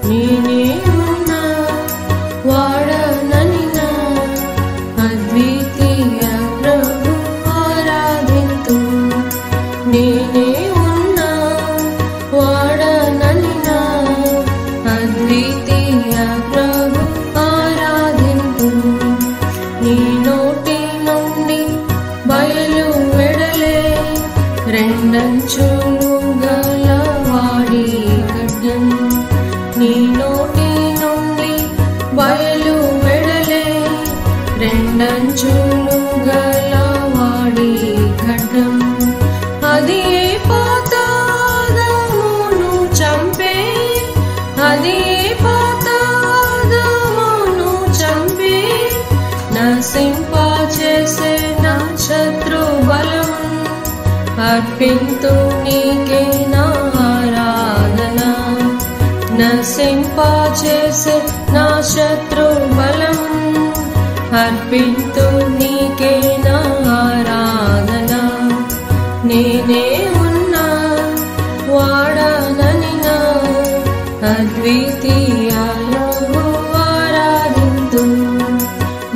నేనే ఉన్నా వాడననినా అద్వితీయ ప్రభు ఆరాధింతు. నేనే ఉన్నా వాడననినా అద్వితీయ ప్రభు ఆరాధింతు. నీ నోటి నుండి బయలు వెడలే రెండంచులు గల వాడి ఖడ్గం. నీ నోటి నుండి బయలు వెడలే రెండంచులు గల వాడి ఖడ్గం. అది పాతాళమును చంపే, అది పాతాళమును చంపే, నశింపచేసే నా శత్రు బలము. అర్పింతు నీకే నా ఆరాధన. నశింపచేసే నా శత్రు బలము. అర్పింతు నీకే